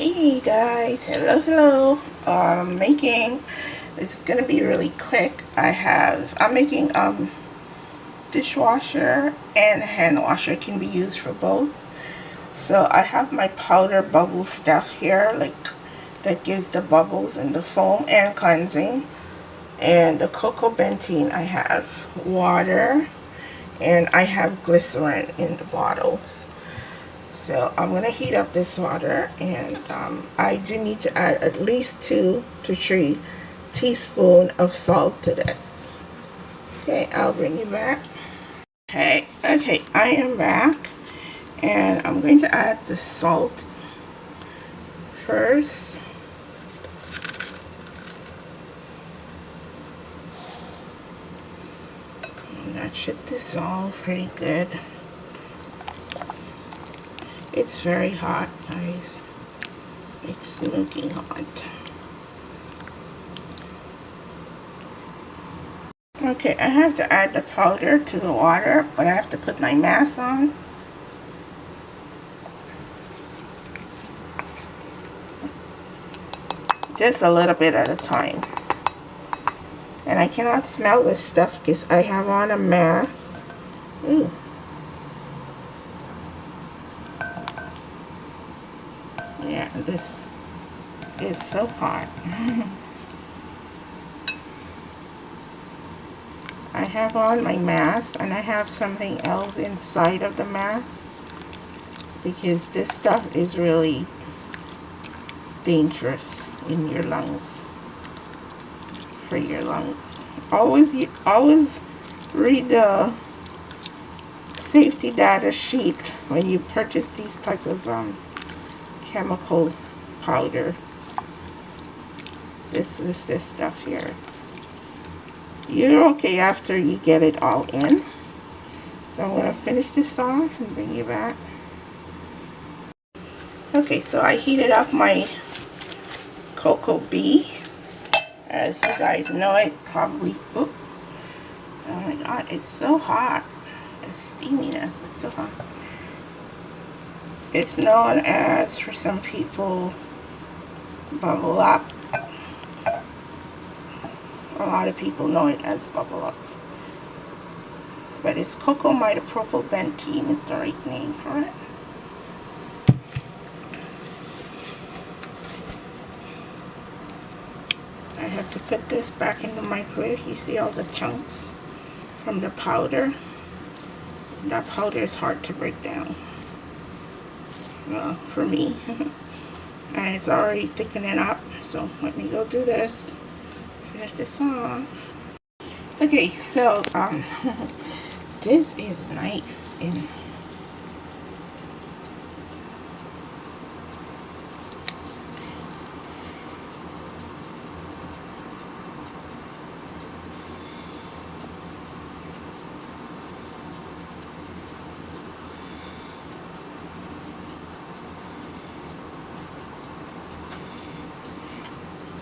Hey guys, hello. Making this is gonna be really quick. I'm making dishwasher and hand washer, can be used for both. So I have my powder bubble stuff here, like that gives the bubbles and the foam and cleansing. And the cocoa benzene, I have water, and I have glycerin in the bottles. So I'm going to heat up this water, and I do need to add at least 2 to 3 teaspoons of salt to this. Okay, I'll bring you back. Okay, I am back, and I'm going to add the salt first. And that should dissolve pretty good. It's very hot, guys. It's smoking hot. Okay, I have to add the powder to the water, but I have to put my mask on. Just a little bit at a time. And I cannot smell this stuff because I have on a mask. Ooh. Yeah, this is so hot. I have on my mask, and I have something else inside of the mask because this stuff is really dangerous in your lungs, for your lungs. Always read the safety data sheet when you purchase these type of chemical powder. This stuff here. You're okay after you get it all in. So I'm going to finish this off and bring you back. Okay, so I heated up my cocoa bee. As you guys know, it probably, oh my god, it's so hot. The steaminess, it's so hot. It's known as, for some people, bubble up. A lot of people know it as bubble up. But it's cocoa benzene is the right name for it. I have to put this back in the microwave. You see all the chunks from the powder? That powder is hard to break down. Well, for me. And it's already thickening up, so let me go do this. Finish this off. Okay, so this is nice and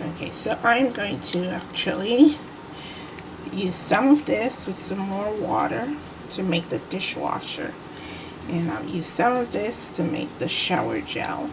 okay, so I'm going to actually use some of this with some more water to make the dishwasher, and I'll use some of this to make the shower gel.